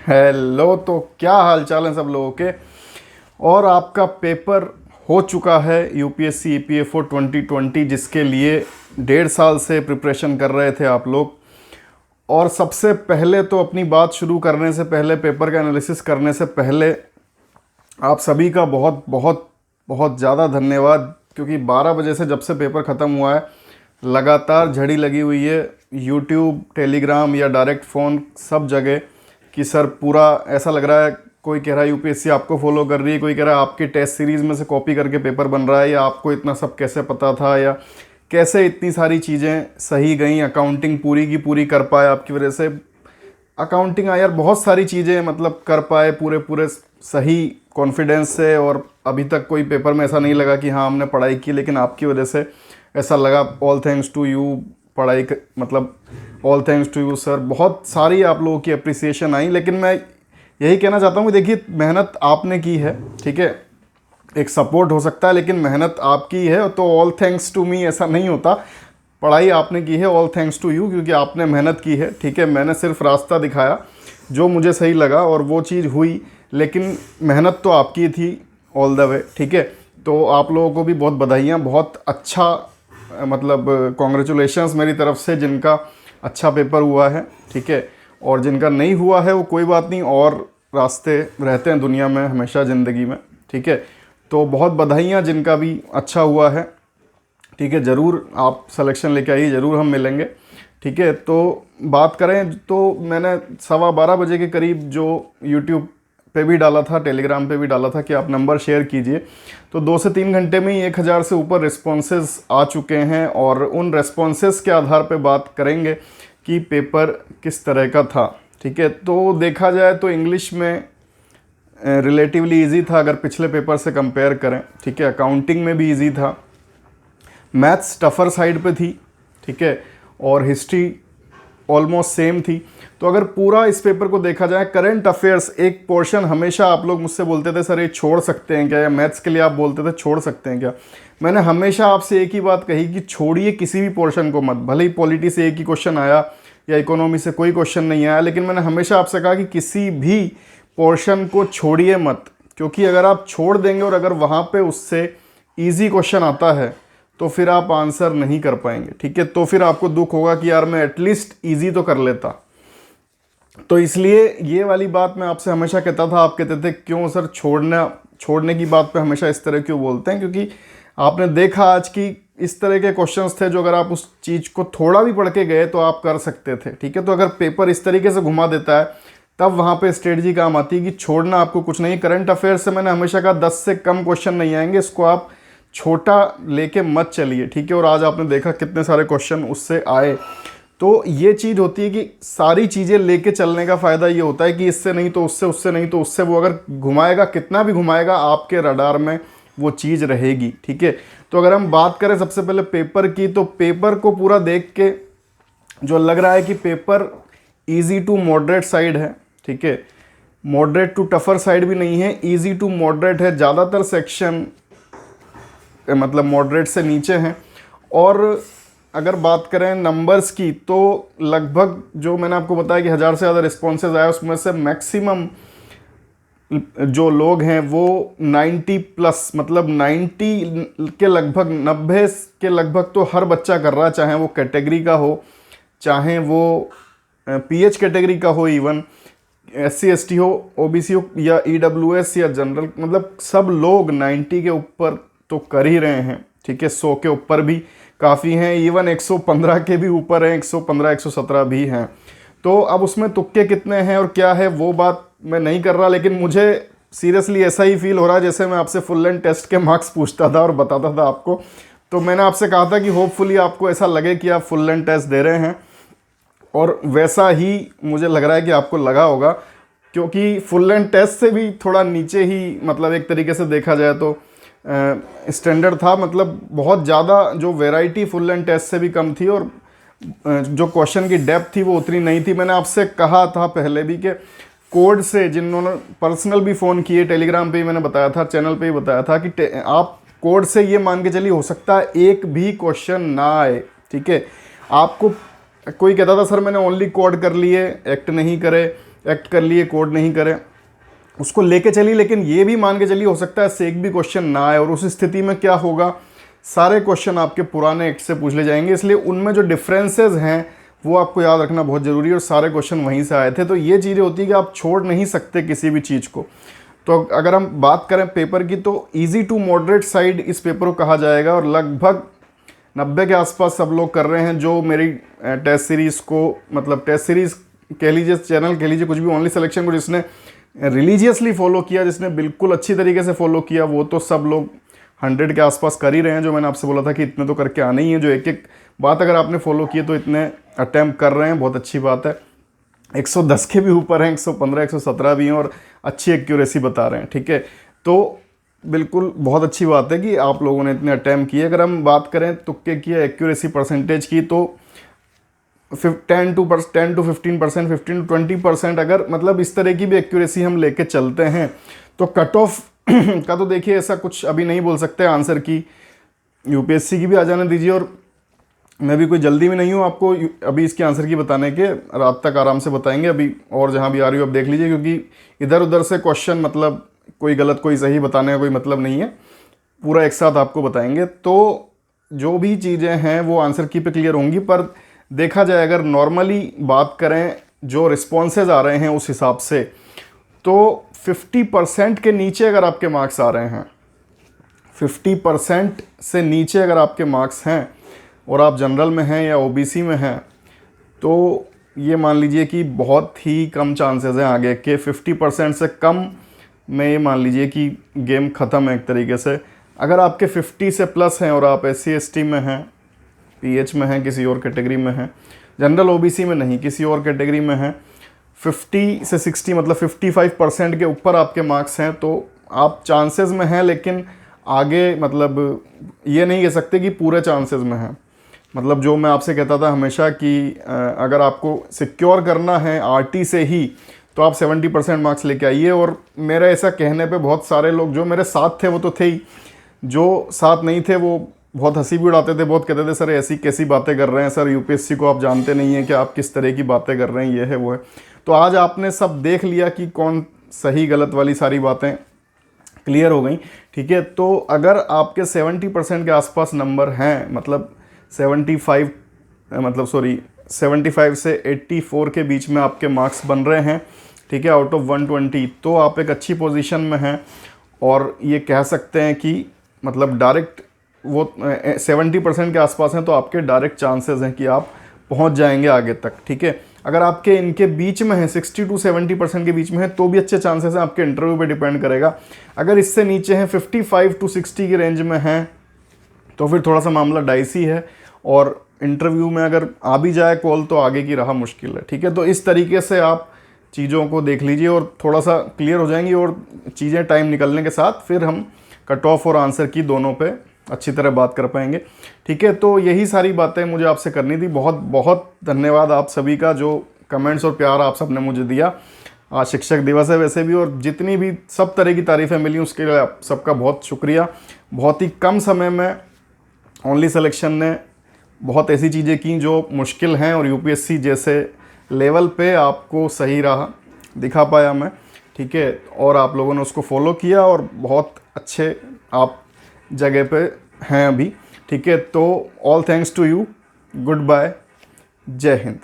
Hello. तो क्या हाल चाल है सब लोगों के। और आपका पेपर हो चुका है यूपीएससी ईपीएफओ 2020, जिसके लिए 1.5 साल से प्रिपरेशन कर रहे थे आप लोग। और सबसे पहले तो अपनी बात शुरू करने से पहले, पेपर का एनालिसिस करने से पहले, आप सभी का बहुत बहुत बहुत ज़्यादा धन्यवाद, क्योंकि 12 बजे से जब से पेपर ख़त्म हुआ है लगातार झड़ी लगी हुई है यूट्यूब, टेलीग्राम या डायरेक्ट फ़ोन, सब जगह कि सर पूरा ऐसा लग रहा है, कोई कह रहा है यूपीएससी आपको फॉलो कर रही है, कोई कह रहा है आपके टेस्ट सीरीज़ में से कॉपी करके पेपर बन रहा है, या आपको इतना सब कैसे पता था, या कैसे इतनी सारी चीज़ें सही गई, अकाउंटिंग पूरी की पूरी कर पाए आपकी वजह से। अकाउंटिंग यार बहुत सारी चीज़ें मतलब कर पाए पूरे पूरे सही कॉन्फिडेंस से, और अभी तक कोई पेपर में ऐसा नहीं लगा कि हाँ हमने पढ़ाई की, लेकिन आपकी वजह से ऐसा लगा। All thanks to you. मतलब all thanks to you sir. बहुत सारी आप लोगों की अप्रिसिएशन आई, लेकिन मैं यही कहना चाहता हूँ कि देखिए मेहनत आपने की है, ठीक है, एक सपोर्ट हो सकता है, लेकिन मेहनत आपकी है, तो ऑल थैंक्स टू मी ऐसा नहीं होता। पढ़ाई आपने की है, ऑल थैंक्स टू यू, क्योंकि आपने मेहनत की है, ठीक है। मैंने सिर्फ रास्ता दिखाया जो मुझे सही लगा और वो चीज़ हुई, लेकिन मेहनत तो आपकी थी ऑल द वे, ठीक है। तो आप लोगों को भी बहुत बधाइयाँ, बहुत अच्छा, मतलब कॉन्ग्रेचुलेशंस मेरी तरफ से जिनका अच्छा पेपर हुआ है, ठीक है। और जिनका नहीं हुआ है वो कोई बात नहीं, और रास्ते रहते हैं दुनिया में हमेशा, ज़िंदगी में, ठीक है। तो बहुत बधाइयाँ जिनका भी अच्छा हुआ है, ठीक है। ज़रूर आप सिलेक्शन लेके आइए, ज़रूर हम मिलेंगे, ठीक है। तो बात करें तो मैंने 12:15 बजे के करीब जो यूट्यूब पे भी डाला था, टेलीग्राम पे भी डाला था कि आप नंबर शेयर कीजिए, तो 2 से 3 घंटे में ही 1000 से ऊपर रिस्पॉन्सेज आ चुके हैं। और उन रिस्पॉन्सेज के आधार पे बात करेंगे कि पेपर किस तरह का था, ठीक है। तो देखा जाए तो इंग्लिश में रिलेटिवली इजी था अगर पिछले पेपर से कंपेयर करें, ठीक है। अकाउंटिंग में भी इजी था, मैथ्स टफ़र साइड पे थी, ठीक है, और हिस्ट्री ऑलमोस्ट सेम थी। तो अगर पूरा इस पेपर को देखा जाए, करंट अफेयर्स एक पोर्शन, हमेशा आप लोग मुझसे बोलते थे सर ये छोड़ सकते हैं क्या, या मैथ्स के लिए आप बोलते थे छोड़ सकते हैं क्या। मैंने हमेशा आपसे एक ही बात कही कि छोड़िए किसी भी पोर्शन को मत, भले ही पॉलिटी से एक ही क्वेश्चन आया या इकोनॉमी से कोई क्वेश्चन नहीं आया, लेकिन मैंने हमेशा आपसे कहा कि किसी भी पोर्शन को छोड़िए मत, क्योंकि अगर आप छोड़ देंगे और अगर वहाँ पे उससे ईजी क्वेश्चन आता है तो फिर आप आंसर नहीं कर पाएंगे, ठीक है। तो फिर आपको दुख होगा कि यार मैं एटलीस्ट ईजी तो कर लेता। तो इसलिए ये वाली बात मैं आपसे हमेशा कहता था, आप कहते थे क्यों सर छोड़ने की बात पे हमेशा इस तरह क्यों बोलते हैं, क्योंकि आपने देखा आज की इस तरह के क्वेश्चंस थे जो अगर आप उस चीज़ को थोड़ा भी पढ़ के गए तो आप कर सकते थे, ठीक है। तो अगर पेपर इस तरीके से घुमा देता है तब वहाँ पे स्ट्रेटजी काम आती है कि छोड़ना आपको कुछ नहीं। करंट अफेयर से मैंने हमेशा कहा 10 से कम क्वेश्चन नहीं आएंगे, इसको आप छोटा लेके मत चलिए, ठीक है। और आज आपने देखा कितने सारे क्वेश्चन उससे आए। तो ये चीज़ होती है कि सारी चीज़ें लेके चलने का फ़ायदा ये होता है कि इससे नहीं तो उससे, उससे नहीं तो उससे, वो अगर घुमाएगा कितना भी घुमाएगा आपके रडार में वो चीज़ रहेगी, ठीक है। तो अगर हम बात करें सबसे पहले पेपर की, तो पेपर को पूरा देख के जो लग रहा है कि paper easy to moderate side है, ठीक है। मॉडरेट टू टफर साइड भी नहीं है, ईजी टू मॉडरेट है। ज़्यादातर सेक्शन मतलब मॉडरेट से नीचे हैं। और अगर बात करें नंबर्स की तो लगभग जो मैंने आपको बताया कि 1000 से ज़्यादा रिस्पॉन्सेज आए, उसमें से मैक्सिमम जो लोग हैं वो 90 प्लस, मतलब 90 के लगभग, 90 के लगभग तो हर बच्चा कर रहा है, चाहे वो कैटेगरी का हो, चाहे वो पीएच कैटेगरी का हो, इवन SC ST हो, OBC हो, या EWS या जनरल, मतलब सब लोग 90 के ऊपर तो कर ही रहे हैं, ठीक है। 100 के ऊपर भी काफ़ी हैं, इवन 115 के भी ऊपर हैं, 115 117 भी हैं। तो अब उसमें तुक्के कितने हैं और क्या है वो बात मैं नहीं कर रहा, लेकिन मुझे सीरियसली ऐसा ही फील हो रहा है जैसे मैं आपसे फुल लेंथ टेस्ट के मार्क्स पूछता था और बताता था आपको। तो मैंने आपसे कहा था कि होपफुली आपको ऐसा लगे कि आप फुल लेंथ टेस्ट दे रहे हैं, और वैसा ही मुझे लग रहा है कि आपको लगा होगा, क्योंकि फुल लेंथ टेस्ट से भी थोड़ा नीचे ही, मतलब एक तरीके से देखा जाए तो स्टैंडर्ड था, मतलब बहुत ज़्यादा जो वैरायटी फुल लेंथ टेस्ट से भी कम थी, और जो क्वेश्चन की डेप्थ थी वो उतनी नहीं थी। मैंने आपसे कहा था पहले भी कि कोड से, जिन्होंने पर्सनल भी फ़ोन किए, टेलीग्राम पे ही मैंने बताया था, चैनल पे ही बताया था कि आप कोड से ये मान के चलिए हो सकता है एक भी क्वेश्चन ना आए, ठीक है। आपको कोई कहता था सर मैंने ओनली कोड कर लिए, एक्ट नहीं करे, एक्ट कर लिए, कोड नहीं करे, उसको लेके चलिए, लेकिन ये भी मान के चलिए हो सकता है इससे एक भी क्वेश्चन ना आए, और उस स्थिति में क्या होगा, सारे क्वेश्चन आपके पुराने एक्ट से पूछ ले जाएंगे। इसलिए उनमें जो डिफरेंसेस हैं वो आपको याद रखना बहुत ज़रूरी है, और सारे क्वेश्चन वहीं से आए थे। तो ये चीज़ें होती है कि आप छोड़ नहीं सकते किसी भी चीज़ को। तो अगर हम बात करें पेपर की, तो ईजी टू मॉडरेट साइड इस पेपर को कहा जाएगा, और लगभग 90 के आसपास सब लोग कर रहे हैं जो मेरी टेस्ट सीरीज़ को, मतलब टेस्ट सीरीज़ कह लीजिए, चैनल कह लीजिए, कुछ भी, ओनली सिलेक्शन को जिसने रिलीजियसली फॉलो किया, जिसने बिल्कुल अच्छी तरीके से फॉलो किया, वो तो सब लोग 100 के आसपास कर ही रहे हैं। जो मैंने आपसे बोला था कि इतने तो करके आने ही है, जो एक एक बात अगर आपने फॉलो की तो इतने अटैम्प्ट कर रहे हैं, बहुत अच्छी बात है। 110 के भी ऊपर हैं, 115 117 भी हैं, और अच्छी एक्यूरेसी बता रहे हैं, ठीक है। तो बिल्कुल बहुत अच्छी बात है कि आप लोगों ने इतने अटैम्प्ट किए। अगर हम बात करें तुक्के की, एक्यूरेसी परसेंटेज की, तो 10 to 15%, 15 to 20%, अगर मतलब इस तरह की भी एक्यूरेसी हम लेके चलते हैं तो कट ऑफ का तो देखिए ऐसा कुछ अभी नहीं बोल सकते। आंसर की यूपीएससी की भी आ जाने दीजिए, और मैं भी कोई जल्दी में नहीं हूँ आपको अभी इसके आंसर की बताने के, रात तक आराम से बताएंगे अभी, और जहाँ भी आ रही हो आप देख लीजिए, क्योंकि इधर उधर से क्वेश्चन, मतलब कोई गलत कोई सही बताने का कोई मतलब नहीं है, पूरा एक साथ आपको बताएंगे। तो जो भी चीज़ें हैं वो आंसर की पे क्लियर होंगी, पर देखा जाए अगर नॉर्मली बात करें जो रिस्पॉन्सेज आ रहे हैं उस हिसाब से, तो 50% के नीचे अगर आपके मार्क्स आ रहे हैं, 50% से नीचे अगर आपके मार्क्स हैं और आप जनरल में हैं या ओबीसी में हैं, तो ये मान लीजिए कि बहुत ही कम चांसेस हैं आगे के। 50% से कम में ये मान लीजिए कि गेम ख़त्म है एक तरीके से। अगर आपके 50 से प्लस हैं और आप SC ST में हैं, PH में हैं, किसी और कैटेगरी में हैं, जनरल OBC में नहीं, किसी और कैटेगरी में हैं, 50 से 60 मतलब 55% के ऊपर आपके मार्क्स हैं, तो आप चांसेस में हैं, लेकिन आगे मतलब ये नहीं कह सकते कि पूरे चांसेस में हैं। मतलब जो मैं आपसे कहता था हमेशा कि अगर आपको सिक्योर करना है RT से ही, तो आप 70% मार्क्स लेके आइए। और मेरा ऐसा कहने पे बहुत सारे लोग जो मेरे साथ थे वो तो थे ही, जो साथ नहीं थे वो बहुत हंसी भी उड़ाते थे, बहुत कहते थे सर ऐसी कैसी बातें कर रहे हैं सर, यूपीएससी को आप जानते नहीं हैं कि आप किस तरह की बातें कर रहे हैं, ये है वो है। तो आज आपने सब देख लिया कि कौन सही गलत वाली सारी बातें क्लियर हो गई, ठीक है। तो अगर आपके 70% के आसपास नंबर हैं, मतलब 75 से 84 के बीच में आपके मार्क्स बन रहे हैं, ठीक है, आउट ऑफ 120, तो आप एक अच्छी पोजीशन में हैं। और ये कह सकते हैं कि मतलब डायरेक्ट वो 70% के आसपास हैं, तो आपके डायरेक्ट चांसेस हैं कि आप पहुंच जाएंगे आगे तक, ठीक है। अगर आपके इनके बीच में है, 60 to 70% के बीच में है, तो भी अच्छे चांसेस हैं, आपके इंटरव्यू पे डिपेंड करेगा। अगर इससे नीचे हैं, 55 to 60 की रेंज में हैं, तो फिर थोड़ा सा मामला डाइसी है, और इंटरव्यू में अगर आ भी जाए कॉल तो आगे की राह मुश्किल है, ठीक है। तो इस तरीके से आप चीज़ों को देख लीजिए और थोड़ा सा क्लियर हो जाएंगी, और चीज़ें टाइम निकलने के साथ फिर हम कट ऑफ और आंसर की दोनों पे अच्छी तरह बात कर पाएंगे, ठीक है। तो यही सारी बातें मुझे आपसे करनी थी। बहुत बहुत धन्यवाद आप सभी का, जो कमेंट्स और प्यार आप सब ने मुझे दिया। आज शिक्षक दिवस है वैसे भी, और जितनी भी सब तरह की तारीफ़ें मिली उसके लिए आप सबका बहुत शुक्रिया। बहुत ही कम समय में ओनली सिलेक्शन ने बहुत ऐसी चीज़ें की जो मुश्किल हैं, और यूपीएससी जैसे लेवल पे आपको सही राह दिखा पाया मैं, ठीक है। और आप लोगों ने उसको फॉलो किया, और बहुत अच्छे आप जगह पे हैं अभी, ठीक है। तो all thanks to you, good bye, जय हिंद।